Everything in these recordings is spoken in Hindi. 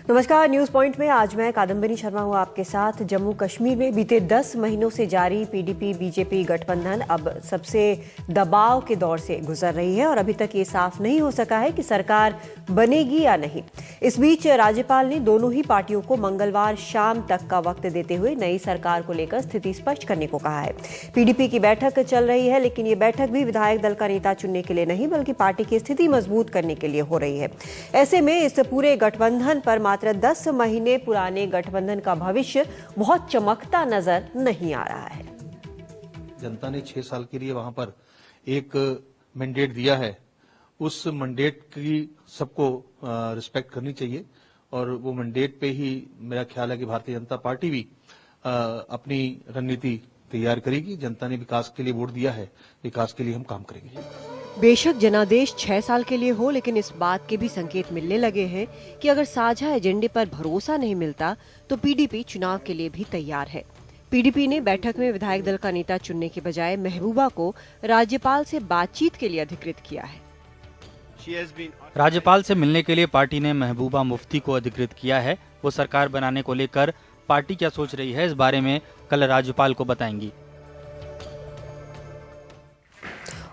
नमस्कार। न्यूज पॉइंट में आज मैं कादम्बरी शर्मा हूं आपके साथ। जम्मू कश्मीर में बीते 10 महीनों से जारी पीडीपी बीजेपी गठबंधन अब सबसे दबाव के दौर से गुजर रही है और अभी तक ये साफ नहीं हो सका है कि सरकार बनेगी या नहीं। इस बीच राज्यपाल ने दोनों ही पार्टियों को मंगलवार शाम तक का वक्त देते हुए नई सरकार को लेकर स्थिति स्पष्ट करने को कहा है। पीडीपी की बैठक चल रही है, लेकिन ये बैठक भी विधायक दल का नेता चुनने के लिए नहीं बल्कि पार्टी की स्थिति मजबूत करने के लिए हो रही है। ऐसे में इस पूरे गठबंधन पर मात्र 10 महीने पुराने गठबंधन का भविष्य बहुत चमकता नजर नहीं आ रहा है। जनता ने 6 साल के लिए वहां पर एक मैंडेट दिया है, उस मैंडेट की सबको रिस्पेक्ट करनी चाहिए और वो मैंडेट पे ही मेरा ख्याल है कि भारतीय जनता पार्टी भी अपनी रणनीति तैयार करेगी। जनता ने विकास के लिए वोट दिया है, विकास के लिए हम काम करेंगे। बेशक जनादेश 6 साल के लिए हो, लेकिन इस बात के भी संकेत मिलने लगे हैं कि अगर साझा एजेंडे पर भरोसा नहीं मिलता तो पीडीपी चुनाव के लिए भी तैयार है। पीडीपी ने बैठक में विधायक दल का नेता चुनने के बजाय महबूबा को राज्यपाल से बातचीत के लिए अधिकृत किया है। राज्यपाल से मिलने के लिए पार्टी ने महबूबा मुफ्ती को अधिकृत किया है। वो सरकार बनाने को लेकर पार्टी क्या सोच रही है, इस बारे में कल राज्यपाल को बताएंगी।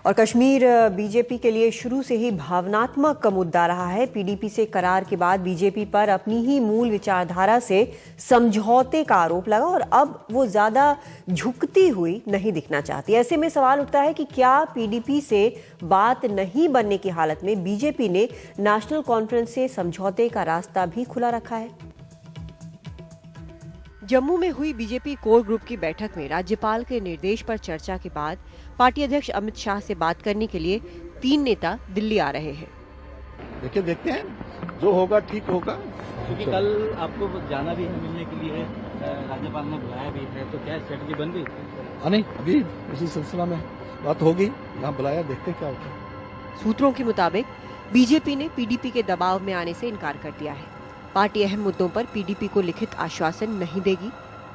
और कश्मीर बीजेपी के लिए शुरू से ही भावनात्मक मुद्दा रहा है। पीडीपी से करार के बाद बीजेपी पर अपनी ही मूल विचारधारा से समझौते का आरोप लगा और अब वो ज्यादा झुकती हुई नहीं दिखना चाहती। ऐसे में सवाल उठता है कि क्या पीडीपी से बात नहीं बनने की हालत में बीजेपी ने नेशनल कॉन्फ्रेंस से समझौते का रास्ता भी खुला रखा है। जम्मू में हुई बीजेपी कोर ग्रुप की बैठक में राज्यपाल के निर्देश पर चर्चा के बाद पार्टी अध्यक्ष अमित शाह से बात करने के लिए 3 नेता दिल्ली आ रहे हैं। देखते हैं जो होगा ठीक होगा। क्योंकि कल आपको जाना भी है, मिलने के लिए राज्यपाल ने बुलाया भी है, तो क्या स्ट्रेटजी बन गई? नहीं, अभी इसी सिलसिला में बात होगी, यहाँ बुलाया, देखते क्या होता है। सूत्रों के मुताबिक बीजेपी ने पीडीपी के दबाव में आने से इनकार कर दिया है। पार्टी अहम मुद्दों पर पीडीपी को लिखित आश्वासन नहीं देगी।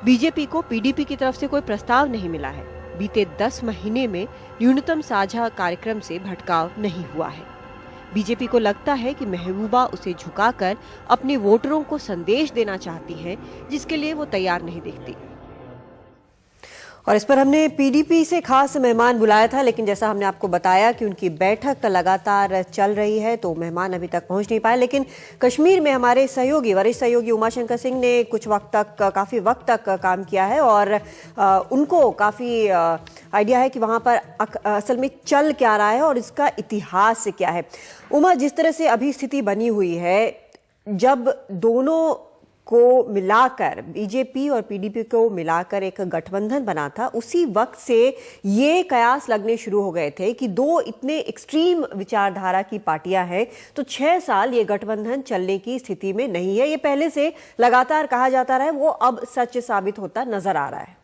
बीजेपी को पीडीपी की तरफ से कोई प्रस्ताव नहीं मिला है। बीते 10 महीने में न्यूनतम साझा कार्यक्रम से भटकाव नहीं हुआ है। बीजेपी को लगता है कि महबूबा उसे झुकाकर अपने वोटरों को संदेश देना चाहती हैं, जिसके लिए वो तैयार नहीं दिखती। और इस पर हमने पीडीपी से खास मेहमान बुलाया था, लेकिन जैसा हमने आपको बताया कि उनकी बैठक लगातार चल रही है तो मेहमान अभी तक पहुंच नहीं पाए। लेकिन कश्मीर में हमारे सहयोगी वरिष्ठ सहयोगी उमाशंकर सिंह ने कुछ काफी वक्त तक काम किया है और उनको काफी आइडिया है कि वहां पर असल में चल क्या रहा है और इसका इतिहास क्या है। उमा, जिस तरह से अभी स्थिति बनी हुई है, जब दोनों को मिलाकर बीजेपी और पीडीपी को मिलाकर एक गठबंधन बना था, उसी वक्त से ये कयास लगने शुरू हो गए थे कि दो इतने एक्सट्रीम विचारधारा की पार्टियां हैं तो 6 साल ये गठबंधन चलने की स्थिति में नहीं है। ये पहले से लगातार कहा जाता रहा है, वो अब सच साबित होता नजर आ रहा है।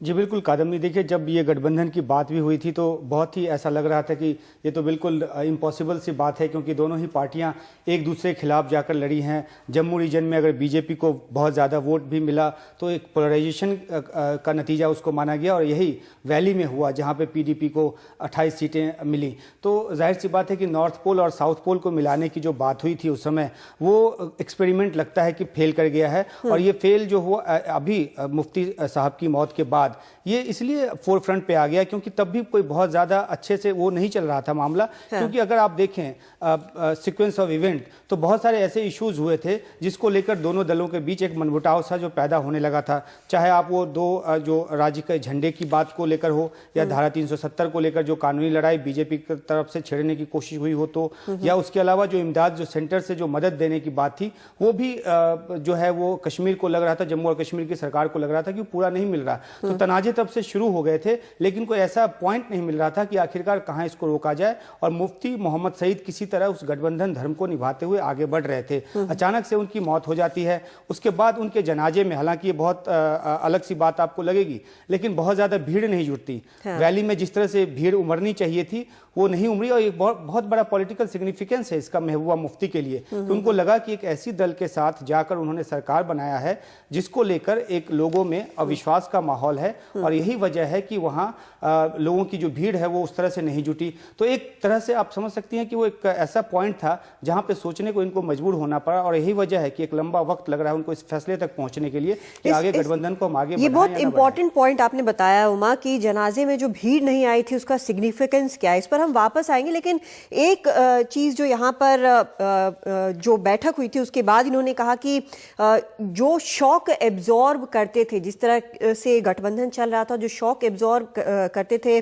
जी बिल्कुल कादम्बरी, देखिए जब ये गठबंधन की बात भी हुई थी तो बहुत ही ऐसा लग रहा था कि ये तो बिल्कुल इम्पॉसिबल सी बात है, क्योंकि दोनों ही पार्टियां एक दूसरे के खिलाफ जाकर लड़ी हैं। जम्मू रीजन में अगर बीजेपी को बहुत ज़्यादा वोट भी मिला तो एक पोलराइजेशन का नतीजा उसको माना गया और यही वैली में हुआ जहाँ पर पीडीपी को 28 सीटें मिली। तो जाहिर सी बात है कि नॉर्थ पोल और साउथ पोल को मिलाने की जो बात हुई थी उस समय, वो एक्सपेरिमेंट लगता है कि फेल कर गया है। और ये फेल जो हुआ अभी मुफ्ती साहब की मौत के बाद, ये इसलिए फोर फ्रंट पे आ गया क्योंकि तब भी कोई बहुत ज़्यादा अच्छे से वो नहीं चल रहा था मामला। हाँ। क्योंकि अगर आप देखें सीक्वेंस ऑफ इवेंट तो बहुत सारे ऐसे इश्यूज हुए थे जिसको लेकर दोनों दलों के बीच एक मनमुटाव सा जो पैदा होने लगा था। चाहे आप वो दो जो राज्य के झंडे की बात को लेकर हो या धारा 370 को लेकर जो कानूनी लड़ाई बीजेपी की तरफ से छेड़ने की कोशिश हुई हो, तो या उसके अलावा जो इमदाद जो सेंटर से जो मदद देने की बात थी, वो भी जो है वो कश्मीर को लग रहा था, जम्मू और कश्मीर की सरकार को लग रहा था कि पूरा नहीं मिल रहा। तो तनाजे तब से शुरू हो गए थे, लेकिन कोई ऐसा पॉइंट नहीं मिल रहा था कि आखिरकार कहां इसको रोका जाए। और मुफ्ती मोहम्मद सईद किसी तरह उस गठबंधन धर्म को निभाते हुए आगे बढ़ रहे थे। अचानक से उनकी मौत हो जाती है। उसके बाद उनके जनाजे में, हालांकि ये बहुत अलग सी बात आपको लगेगी, लेकिन बहुत ज्यादा भीड़ नहीं जुटती। हाँ। वैली में जिस तरह से भीड़ उमड़नी चाहिए थी वो नहीं उमड़ी। और एक बहुत बड़ा पॉलिटिकल सिग्निफिकेंस है इसका महबूबा मुफ्ती के लिए कि उनको लगा कि एक ऐसी दल के साथ जाकर उन्होंने सरकार बनाया है जिसको लेकर एक लोगों में अविश्वास का माहौल है, और यही वजह है कि वहाँ लोगों की जो भीड़ है वो उस तरह से नहीं जुटी। तो एक तरह से आप समझ सकती हैं कि वो एक ऐसा पॉइंट था जहां पे सोचने को इनको मजबूर होना पड़ा, और यही वजह है कि एक लंबा वक्त लग रहा है उनको इस फैसले तक पहुंचने के लिए कि आगे गठबंधन को हम आगे ये बहुत इंपॉर्टेंट पॉइंट आपने बताया उमा कि जनाजे में जो भीड़ नहीं आई थी उसका सिग्निफिकेंस क्या है, इस पर हम वापस आएंगे। लेकिन एक चीज जो यहाँ पर जो बैठक हुई थी उसके बाद इन्होंने कहा कि जो शॉक एब्जॉर्ब करते थे, जिस तरह से गठबंधन चल रहा था, जो शॉक एब्जॉर्ब करते थे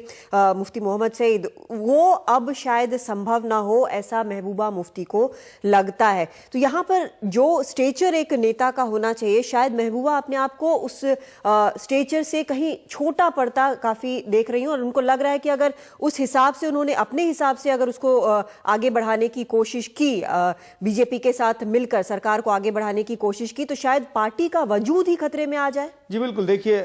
मुफ्ती मोहम्मद सईद, वो अब शायद संभव ना हो, ऐसा महबूबा मुफ्ती को लगता है। तो यहाँ पर जो स्टेचर एक नेता का होना चाहिए, शायद महबूबा अपने आप को उस स्टेचर से कहीं छोटा पड़ता काफी देख रही हूँ, और उनको लग रहा है कि अगर उस हिसाब से उन्होंने अपने हिसाब से अगर उसको आगे बढ़ाने की कोशिश की, बीजेपी के साथ मिलकर सरकार को आगे बढ़ाने की कोशिश की, तो शायद पार्टी का वजूद ही खतरे में आ जाए। जी बिल्कुल, देखिए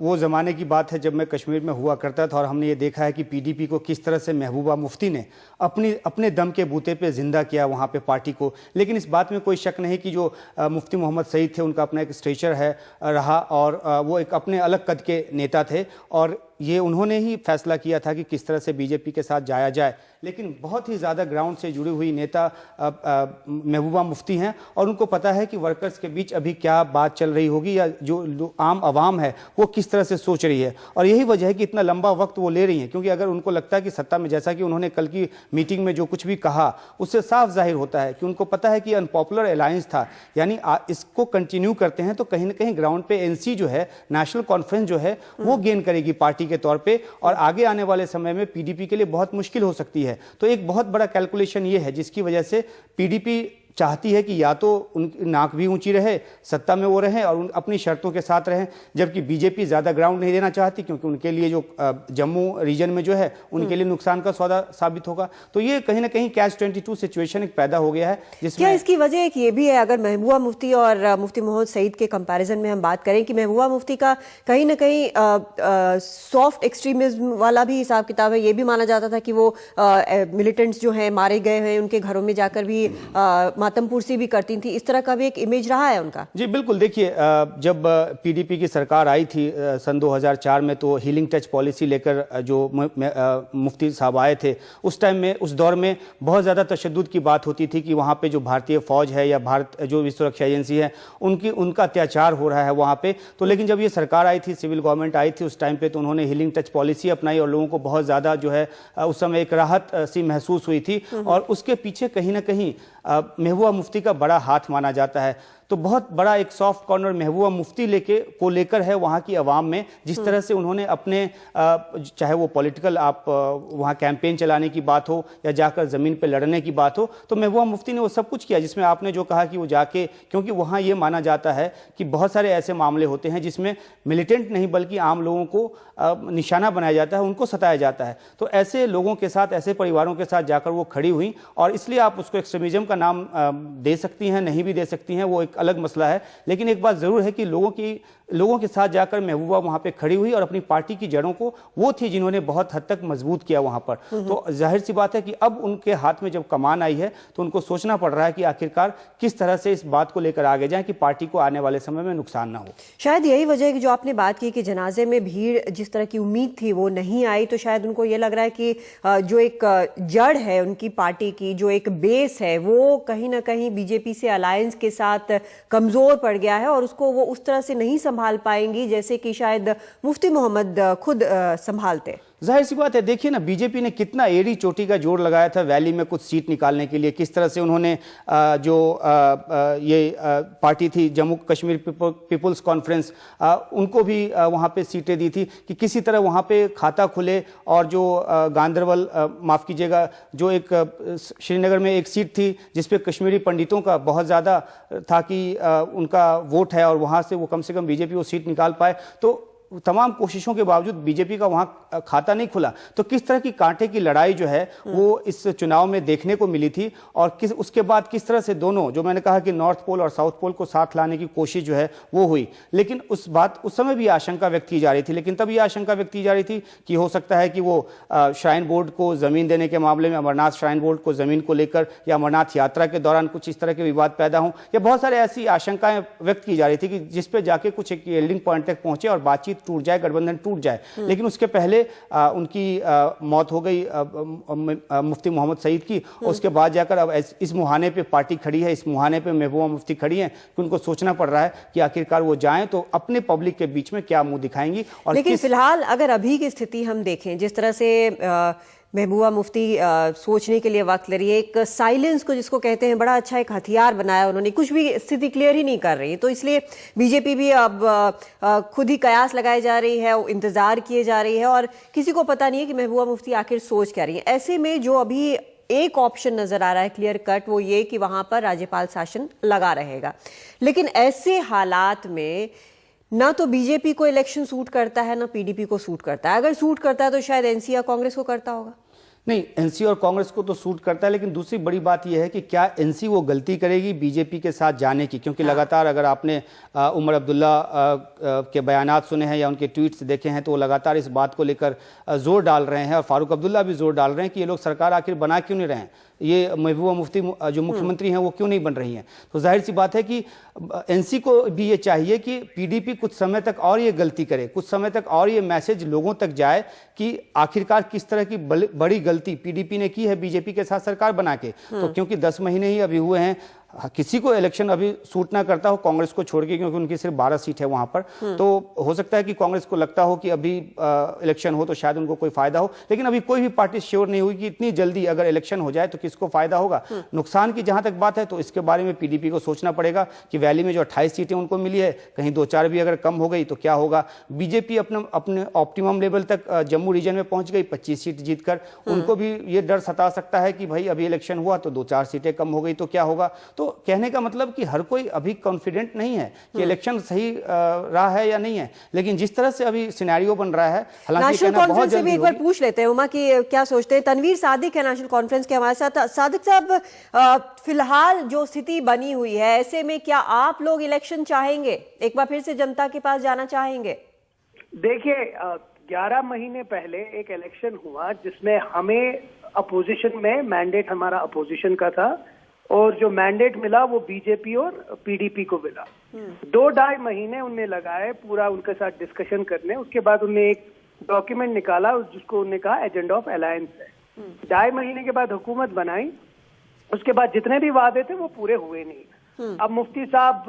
वो ज़माने की बात है जब मैं कश्मीर में हुआ करता था, और हमने ये देखा है कि पीडीपी को किस तरह से महबूबा मुफ्ती ने अपने दम के बूते पे जिंदा किया वहाँ पे पार्टी को। लेकिन इस बात में कोई शक नहीं कि जो मुफ्ती मोहम्मद सईद थे उनका अपना एक स्टेचर है रहा, और वो एक अपने अलग कद के नेता थे, और ये उन्होंने ही फैसला किया था कि किस तरह से बीजेपी के साथ जाया जाए। लेकिन बहुत ही ज़्यादा ग्राउंड से जुड़ी हुई नेता महबूबा मुफ्ती हैं, और उनको पता है कि वर्कर्स के बीच अभी क्या बात चल रही होगी, या जो आम आवाम है वो किस तरह से सोच रही है। और यही वजह है कि इतना लंबा वक्त वो ले रही हैं, क्योंकि अगर उनको लगता है कि सत्ता में, जैसा कि उन्होंने कल की मीटिंग में जो कुछ भी कहा उससे साफ जाहिर होता है कि उनको पता है कि अनपॉपुलर अलायंस था, यानी इसको कंटिन्यू करते हैं तो कहीं ना कहीं ग्राउंड पे एनसी जो है, नेशनल कॉन्फ्रेंस जो है, वो गेन करेगी पार्टी के तौर पे, और आगे आने वाले समय में पीडीपी के लिए बहुत मुश्किल हो सकती है। तो एक बहुत बड़ा कैलकुलेशन ये है जिसकी वजह से पीडीपी चाहती है कि या तो उनकी नाक भी ऊंची रहे, सत्ता में वो रहें और अपनी शर्तों के साथ रहें, जबकि बीजेपी ज़्यादा ग्राउंड नहीं देना चाहती, क्योंकि उनके लिए जो जम्मू रीजन में जो है उनके लिए नुकसान का सौदा साबित होगा। तो ये कहीं ना कहीं कैच 22 सिचुएशन एक पैदा हो गया है, जिसमें क्या इसकी वजह एक ये भी है, अगर महबूबा मुफ्ती और मुफ्ती मोहम्मद सईद के कंपैरिजन में हम बात करें, कि महबूबा मुफ्ती का कहीं ना कहीं सॉफ्ट एक्सट्रीमिज्म वाला भी हिसाब किताब है। ये भी माना जाता था कि वो मिलिटेंट्स जो हैं मारे गए हैं, उनके घरों में जाकर भी मातमपुरसी भी करती थी, इस तरह का भी एक इमेज रहा है उनका। जी बिल्कुल, देखिए जब पीडीपी की सरकार आई थी सन 2004 में, तो हीलिंग टच पॉलिसी लेकर जो मुफ्ती साहब आए थे, उस टाइम में, उस दौर में बहुत ज़्यादा तशद्दुद की बात होती थी कि वहाँ पे जो भारतीय फौज है या भारत जो भी सुरक्षा एजेंसी है उनका अत्याचार हो रहा है वहाँ पे। तो लेकिन जब ये सरकार आई थी, सिविल गवर्नमेंट आई थी उस टाइम पे, तो उन्होंने हीलिंग टच पॉलिसी अपनाई और लोगों को बहुत ज़्यादा जो है उस समय एक राहत सी महसूस हुई थी, और उसके पीछे कहीं ना कहीं महबूबा मुफ्ती का बड़ा हाथ माना जाता है। तो बहुत बड़ा एक सॉफ्ट कॉर्नर महबूबा मुफ्ती लेकर है वहाँ की आवाम में, जिस तरह से उन्होंने अपने चाहे वो पॉलिटिकल आप वहाँ कैंपेन चलाने की बात हो या जाकर ज़मीन पे लड़ने की बात हो, तो महबूबा मुफ्ती ने वो सब कुछ किया, जिसमें आपने जो कहा कि वो जाके, क्योंकि वहाँ ये माना जाता है कि बहुत सारे ऐसे मामले होते हैं जिसमें मिलिटेंट नहीं बल्कि आम लोगों को निशाना बनाया जाता है, उनको सताया जाता है। तो ऐसे लोगों के साथ, ऐसे परिवारों के साथ जाकर वो खड़ी हुई, और इसलिए आप उसको एक्सट्रीमिज्म का नाम दे सकती हैं, नहीं भी दे सकती हैं, वो एक अलग मसला है। लेकिन एक बात जरूर है कि लोगों के साथ जाकर महबूबा वहां पे खड़ी हुई, और अपनी पार्टी की जड़ों को वो थी जिन्होंने बहुत हद तक मजबूत किया वहां पर। तो जाहिर सी बात है कि अब उनके हाथ में जब कमान आई है तो उनको सोचना पड़ रहा है कि आखिरकार किस तरह से इस बात को लेकर आगे जाएं कि पार्टी को आने वाले समय में नुकसान ना हो। शायद यही वजह है कि जो आपने बात की कि जनाजे में भीड़ जिस तरह की उम्मीद थी वो नहीं आई, तो शायद उनको ये लग रहा है कि जो एक जड़ है उनकी पार्टी की, जो एक बेस है, वो कहीं ना कहीं बीजेपी से अलायंस के साथ कमजोर पड़ गया है, और उसको वो उस तरह से नहीं संभाल पाएंगी जैसे कि शायद मुफ्ती मोहम्मद खुद संभालते। जाहिर सी बात है, देखिए ना, बीजेपी ने कितना एड़ी चोटी का जोर लगाया था वैली में कुछ सीट निकालने के लिए, किस तरह से उन्होंने ये पार्टी थी जम्मू कश्मीर पीपुल्स कॉन्फ्रेंस, उनको भी वहाँ पे सीटें दी थी कि किसी तरह वहाँ पे खाता खुले, और जो गांदरबल, माफ़ कीजिएगा, जो एक श्रीनगर में एक सीट थी जिसपे कश्मीरी पंडितों का बहुत ज़्यादा था कि उनका वोट है, और वहाँ से वो कम बीजेपी वो सीट निकाल पाए। तो तमाम कोशिशों के बावजूद बीजेपी का वहां खाता नहीं खुला। तो किस तरह की कांटे की लड़ाई जो है वो इस चुनाव में देखने को मिली थी, और उसके बाद किस तरह से दोनों, जो मैंने कहा कि नॉर्थ पोल और साउथ पोल को साथ लाने की कोशिश जो है वो हुई। लेकिन उस समय भी आशंका व्यक्त की जा रही थी, लेकिन तब ये आशंका व्यक्त की जा रही थी कि हो सकता है कि वो श्राइन बोर्ड को जमीन देने के मामले में, अमरनाथ श्राइन बोर्ड को जमीन को लेकर, या अमरनाथ यात्रा के दौरान कुछ इस तरह के विवाद पैदा हों, या बहुत सारे ऐसी आशंकाएं व्यक्त की जा रही थी कि जिस पे जाके कुछ एक यील्डिंग पॉइंट तक पहुंचे और बातचीत टूट जाए, गठबंधन टूट जाए। लेकिन उसके पहले उनकी मौत हो गई मुफ्ती मोहम्मद सईद की, और उसके बाद जाकर अब इस मुहाने पे पार्टी खड़ी है, इस मुहाने पे महबूबा मुफ्ती खड़ी है कि उनको सोचना पड़ रहा है कि आखिरकार वो जाएं तो अपने पब्लिक के बीच में क्या मुंह दिखाएंगी। और लेकिन फिलहाल अगर अभी की स्थिति हम देखें, जिस तरह से महबूबा मुफ्ती सोचने के लिए वक्त ले रही है, एक साइलेंस को जिसको कहते हैं बड़ा अच्छा एक हथियार बनाया उन्होंने, कुछ भी स्थिति क्लियर ही नहीं कर रही, तो इसलिए बीजेपी भी अब खुद ही कयास लगाई जा रही है, इंतजार किए जा रही है, और किसी को पता नहीं है कि महबूबा मुफ्ती आखिर सोच क्या रही है। ऐसे में जो अभी एक ऑप्शन नजर आ रहा है क्लियर कट, वो ये कि वहां पर राज्यपाल शासन लगा रहेगा। लेकिन ऐसे हालात में ना तो बीजेपी को इलेक्शन सूट करता है, ना पीडीपी को सूट करता है। अगर सूट करता है तो शायद एनसी या कांग्रेस को करता होगा। नहीं, एनसी और कांग्रेस को तो सूट करता है, लेकिन दूसरी बड़ी बात यह है कि क्या एनसी वो गलती करेगी बीजेपी के साथ जाने की, क्योंकि लगातार अगर आपने उमर अब्दुल्ला के बयानात सुने हैं या उनके ट्वीट्स देखे हैं तो वो लगातार इस बात को लेकर जोर डाल रहे हैं, और फारूक अब्दुल्ला भी जोर डाल रहे हैं कि ये लोग सरकार आखिर बना क्यों नहीं रहे हैं, ये महबूबा मुफ्ती जो मुख्यमंत्री हैं वो क्यों नहीं बन रही हैं। तो जाहिर सी बात है कि एनसी को भी ये चाहिए कि पीडीपी कुछ समय तक और ये गलती करे, कुछ समय तक और ये मैसेज लोगों तक जाए कि आखिरकार किस तरह की बड़ी गलती पीडीपी ने की है बीजेपी के साथ सरकार बना के। तो क्योंकि 10 महीने ही अभी हुए हैं, किसी को इलेक्शन अभी सूट ना करता हो कांग्रेस को छोड़ के, क्योंकि उनकी सिर्फ 12 सीट है वहां पर, तो हो सकता है कि कांग्रेस को लगता हो कि अभी इलेक्शन हो तो शायद उनको कोई फायदा हो, लेकिन अभी कोई भी पार्टी श्योर नहीं हुई कि इतनी जल्दी अगर इलेक्शन हो जाए तो किसको फायदा होगा। नुकसान की जहां तक बात है तो इसके बारे में पीडीपी को सोचना पड़ेगा कि वैली में जो 28 सीटें उनको मिली है, कहीं 2-4 भी अगर कम हो गई तो क्या होगा। बीजेपी अपने ऑप्टिमम लेवल तक जम्मू रीजन में पहुंच गई 25 सीट जीतकर, उनको भी ये डर सता सकता है कि भाई अभी इलेक्शन हुआ तो 2-4 सीटें कम हो गई तो क्या होगा। तो कहने का मतलब कि हर कोई अभी कॉन्फिडेंट नहीं है कि इलेक्शन सही रहा है या नहीं है, लेकिन जिस तरह से अभी सिनेरियो बन रहा है, हालांकि नेशनल कॉन्फ्रेंस से भी एक बार पूछ लेते हैं उमा कि क्या सोचते हैं। तनवीर सादिक है नेशनल कॉन्फ्रेंस के हमारे साथ। सादिक साहब, फिलहाल जो स्थिति बनी हुई है, ऐसे में क्या आप लोग इलेक्शन चाहेंगे, एक बार फिर से जनता के पास जाना चाहेंगे? देखिए, 11 महीने पहले एक इलेक्शन हुआ जिसमें हमें अपोजिशन में मैंडेट हमारा अपोजिशन का था, और जो मैंडेट मिला वो बीजेपी और पीडीपी को मिला। 2-2.5 महीने उनने लगाए पूरा उनके साथ डिस्कशन करने। उसके बाद उन्होंने एक डॉक्यूमेंट निकाला जिसको उन्होंने कहा एजेंडा ऑफ अलायंस है। 2.5 महीने के बाद हुकूमत बनाई, उसके बाद जितने भी वादे थे वो पूरे हुए नहीं। अब मुफ्ती साहब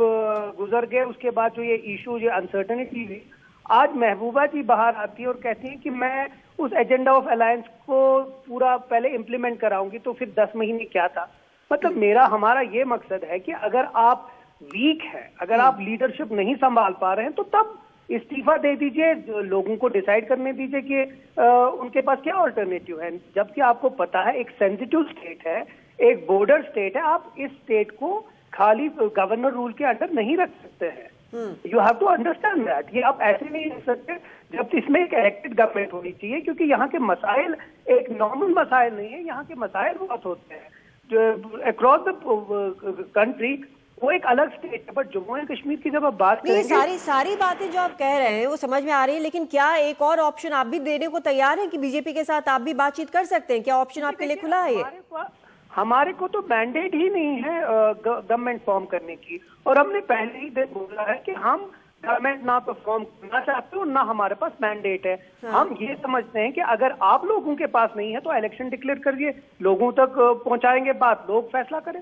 गुजर गए, उसके बाद जो ये इशू, ये अनसर्टेनिटी हुई, आज महबूबा जी बाहर आती है और कहती है कि मैं उस एजेंडा ऑफ अलायंस को पूरा पहले इम्प्लीमेंट कराऊंगी, तो फिर 10 महीने क्या था। मतलब हमारा ये मकसद है कि अगर आप वीक है, अगर आप लीडरशिप नहीं संभाल पा रहे हैं तो तब इस्तीफा दे दीजिए, लोगों को डिसाइड करने दीजिए कि उनके पास क्या ऑल्टरनेटिव है। जबकि आपको पता है एक सेंसिटिव स्टेट है, एक बॉर्डर स्टेट है, आप इस स्टेट को खाली गवर्नर रूल के अंडर नहीं रख सकते हैं। You have to understand that. ये आप ऐसे नहीं रख सकते, जब इसमें एक इलेक्टेड गवर्नमेंट होनी चाहिए, क्योंकि यहाँ के मसाइल एक नॉर्मल मसाइल नहीं है, यहाँ के मसाइल बहुत होते हैं अक्रॉस द कंट्री। वो एक अलग स्टेट है, बट जम्मू एंड कश्मीर की जब आप बात करेंगे, सारी बातें जो आप कह रहे हैं वो समझ में आ रही है, लेकिन क्या एक और ऑप्शन आप भी देने को तैयार हैं कि बीजेपी के साथ आप भी बातचीत कर सकते हैं? क्या ऑप्शन आपके लिए खुला है? हमारे को तो मैंडेट ही नहीं है गवर्नमेंट फॉर्म करने की, और हमने पहले ही दिन बोला है कि हम गवर्नमेंट ना तो फॉर्म करना चाहते हो, ना हमारे पास मैंडेट है। हम ये समझते हैं कि अगर आप लोगों के पास नहीं है तो इलेक्शन डिक्लेयर करिए, लोगों तक पहुंचाएंगे बात, लोग फैसला करें।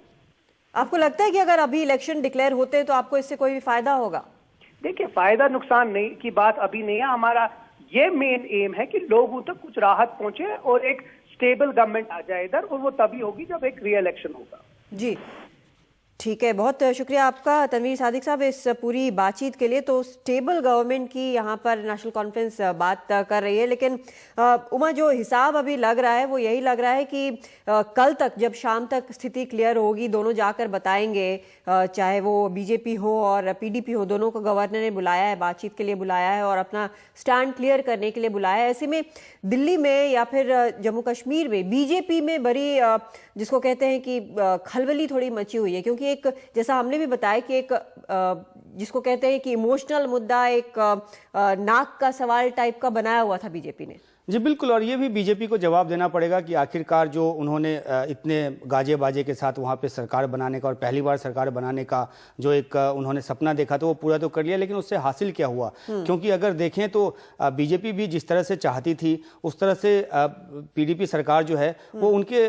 आपको लगता है कि अगर अभी इलेक्शन डिक्लेयर होते तो आपको इससे कोई भी फायदा होगा? देखिए, फायदा नुकसान नहीं की बात अभी नहीं है। हमारा ये मेन एम है कि लोगों तक कुछ राहत पहुंचे और एक स्टेबल गवर्नमेंट आ जाए इधर, और वो तभी होगी जब एक री इलेक्शन होगा। जी, ठीक है, बहुत शुक्रिया आपका तनवीर सादिक साहब इस पूरी बातचीत के लिए। तो स्टेबल गवर्नमेंट की यहाँ पर नेशनल कॉन्फ्रेंस बात कर रही है, लेकिन उमा जो हिसाब अभी लग रहा है वो यही लग रहा है कि कल तक जब शाम तक स्थिति क्लियर होगी, दोनों जाकर बताएंगे, चाहे वो बीजेपी हो और पीडीपी हो, दोनों को गवर्नर ने बुलाया है, बातचीत के लिए बुलाया है और अपना स्टैंड क्लियर करने के लिए बुलाया है। ऐसे में दिल्ली में या फिर जम्मू कश्मीर में बीजेपी में बड़ी जिसको कहते हैं कि खलबली थोड़ी मची हुई है, क्योंकि एक जैसा हमने भी बताया कि एक जिसको कहते हैं कि इमोशनल मुद्दा, एक नाक का सवाल टाइप का बनाया हुआ था बीजेपी ने। जी बिल्कुल, और ये भी बीजेपी को जवाब देना पड़ेगा कि आखिरकार जो उन्होंने इतने गाजे बाजे के साथ वहाँ पे सरकार बनाने का और पहली बार सरकार बनाने का जो एक उन्होंने सपना देखा तो वो पूरा तो कर लिया, लेकिन उससे हासिल क्या हुआ? क्योंकि अगर देखें तो बीजेपी भी जिस तरह से चाहती थी उस तरह से पीडीपी सरकार जो है वो उनके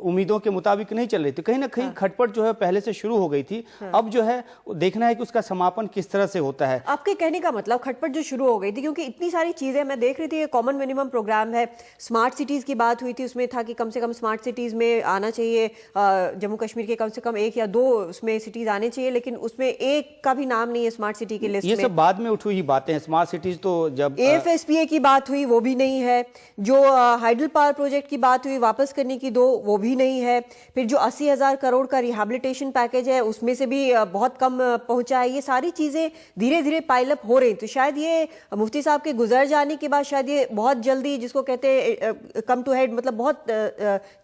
उम्मीदों के मुताबिक नहीं चल रही थी। कहीं ना कहीं खटपट जो है पहले से शुरू हो गई थी। अब जो है देखना है कि उसका समापन किस तरह से होता है। आपके कहने का मतलब खटपट जो शुरू हो गई थी, क्योंकि इतनी सारी चीजें मैं देख रही थी, कॉमन मिनिमम प्रोग्राम है, स्मार्ट सिटीज की बात हुई थी, उसमें था कि कम से कम स्मार्ट सिटीज में आना चाहिए, जम्मू कश्मीर के कम से कम 1 या 2 उसमें सिटीज आने चाहिए, लेकिन उसमें एक का भी नाम नहीं है स्मार्ट सिटी की लिस्ट में। ये सब बाद में उठी हुई बातें हैं। स्मार्ट सिटीज तो जब AFSPA की बात हुई वो भी नहीं है, जो हाइडल पावर प्रोजेक्ट की बात हुई वापस करने की वो भी नहीं है, फिर जो 80,000 करोड़ का रिहैबिलिटेशन पैकेज है उसमें से भी बहुत कम पहुंचा है। ये सारी चीजें धीरे धीरे पाइलअप हो रही, तो शायद ये मुफ्ती साहब के गुजर जाने के बाद शायद ये बहुत जल्दी, जिसको कहते हैं कम टू हेड, मतलब बहुत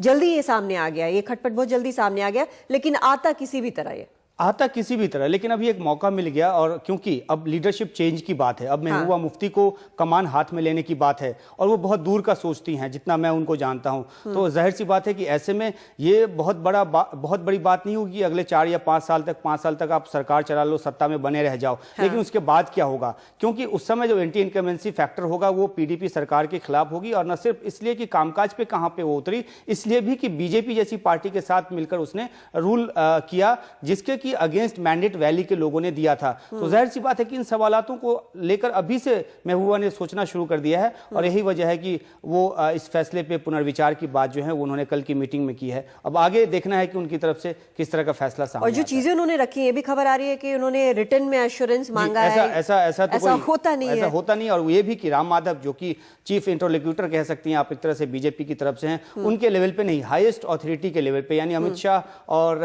जल्दी ये सामने आ गया, ये खटपट बहुत जल्दी सामने आ गया, लेकिन आता किसी भी तरह ये आता किसी भी तरह, लेकिन अभी एक मौका मिल गया। और क्योंकि अब लीडरशिप चेंज की बात है, अब महबूबा मुफ्ती को कमान हाथ में लेने की बात है और वो बहुत दूर का सोचती हैं जितना मैं उनको जानता हूं, तो जाहिर सी बात है कि ऐसे में ये बहुत बड़ी बात नहीं होगी अगले 4 या 5 साल तक आप सरकार चला लो, सत्ता में बने रह जाओ। लेकिन उसके बाद क्या होगा? क्योंकि उस समय जो एंटी इनकमेंसी फैक्टर होगा वो पीडीपी सरकार के खिलाफ होगी, और न सिर्फ इसलिए कि कामकाज पे कहां पे वो उतरी, इसलिए भी कि बीजेपी जैसी पार्टी के साथ मिलकर उसने रूल किया जिसके कि अगेंस्ट मैंडेट वैली के लोगों ने दिया था। तो जाहिर सी बात है कि इन सवालातों को लेकर अभी से महबूबा ने सोचना शुरू कर दिया है, और यही वजह है कि वो इस फैसले पे पुनर्विचार की बात जो है वो उन्होंने कल की मीटिंग में की है। अब आगे देखना है कि उनकी तरफ से किस तरह का फैसला सामने और जो चीजें उन्होंने रखी है, ये भी खबर आ रही है कि उन्होंने रिटर्न में एश्योरेंस मांगा है। ऐसा होता नहीं, और ये भी कि राम माधव जो कि चीफ इंटरलोक्यूटर कह सकती हैं आप एक तरह से बीजेपी की तरफ से हैं, उनके लेवल पे नहीं, हाईएस्ट अथॉरिटी के लेवल पे यानी अमित शाह और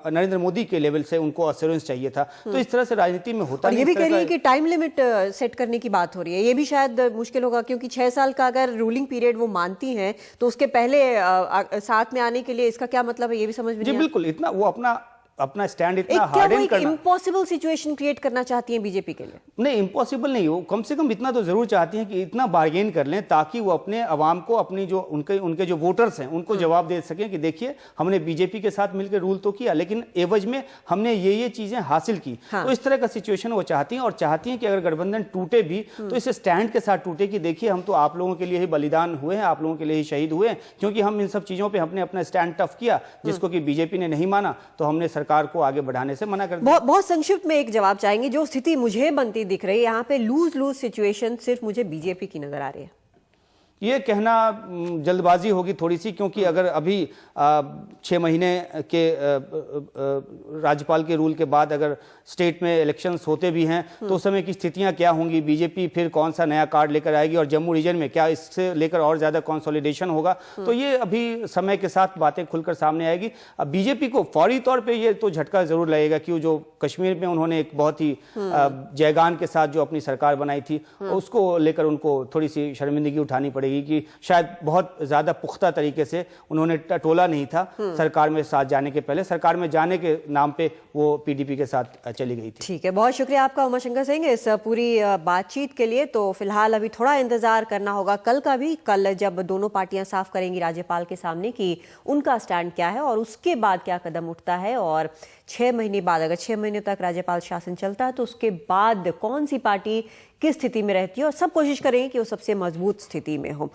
नरेंद्र मोदी के लेवल से उनको अश्योरेंस चाहिए था। तो इस तरह से राजनीति में होता है। ये भी कह रही है कि टाइम लिमिट सेट करने की बात हो रही है, ये भी शायद मुश्किल होगा, क्योंकि 6 साल का अगर रूलिंग पीरियड वो मानती हैं तो उसके पहले साथ में आने के लिए इसका क्या मतलब है, ये भी समझ में नहीं आता। बिल्कुल, इतना वो अपना स्टैंड इतना हार्डन करना, इम्पॉसिबल सिचुएशन क्रिएट करना चाहती हैं बीजेपी के लिए। नहीं, इम्पॉसिबल नहीं हो, कम से कम इतना तो जरूर चाहती हैं कि इतना बार्गेन कर लें ताकि वो अपने अवाम को, अपनी जो उनके जो वोटर्स हैं उनको जवाब दे सकें कि देखिए हमने बीजेपी के साथ मिलकर रूल तो किया, लेकिन एवज में हमने ये चीजें हासिल की। तो इस तरह का सिचुएशन वो चाहती हैं, और चाहती हैं कि अगर गठबंधन टूटे भी तो इस स्टैंड के साथ टूटे कि देखिए हम तो आप लोगों के लिए ही बलिदान हुए हैं, आप लोगों के लिए ही शहीद हुए हैं, क्योंकि हम इन सब चीजों पर हमने अपना स्टैंड टफ किया, जिसको कि बीजेपी ने नहीं माना, तो हमने सरकार को आगे बढ़ाने से मना कर दिया। बहुत संक्षिप्त में एक जवाब चाहेंगे, जो स्थिति मुझे बनती दिख रही है यहाँ पे लूज सिचुएशन सिर्फ मुझे बीजेपी की नजर आ रही है। ये कहना जल्दबाजी होगी थोड़ी सी, क्योंकि अगर अभी 6 महीने के राज्यपाल के रूल के बाद अगर स्टेट में इलेक्शंस होते भी हैं तो उस समय की स्थितियां क्या होंगी, बीजेपी फिर कौन सा नया कार्ड लेकर आएगी, और जम्मू रीजन में क्या इससे लेकर और ज्यादा कंसोलिडेशन होगा, तो ये अभी समय के साथ बातें खुलकर सामने आएगी। अब बीजेपी को फौरी तौर पे ये तो झटका जरूर लगेगा कि जो कश्मीर में उन्होंने एक बहुत ही जयगान के साथ जो अपनी सरकार बनाई थी उसको लेकर उनको थोड़ी सी शर्मिंदगी उठानी पड़ेगी कि शायद बहुत ज्यादा पुख्ता तरीके से उन्होंने टटोला नहीं था सरकार में साथ जाने के पहले, सरकार में जाने के नाम पे वो पीडीपी के साथ चली गई थी। ठीक है, बहुत शुक्रिया आपका उमाशंकर सिंह इस पूरी बातचीत के लिए। तो फिलहाल अभी थोड़ा इंतजार करना होगा कल का भी, कल जब दोनों पार्टियां साफ करेंगी राज्यपाल के सामने कि उनका स्टैंड क्या है और उसके बाद क्या कदम उठता है, और 6 महीने बाद अगर 6 महीने तक राज्यपाल शासन चलता है तो उसके बाद कौन सी पार्टी किस स्थिति में रहती है, और सब कोशिश करेंगे कि वो सबसे मजबूत स्थिति में हो।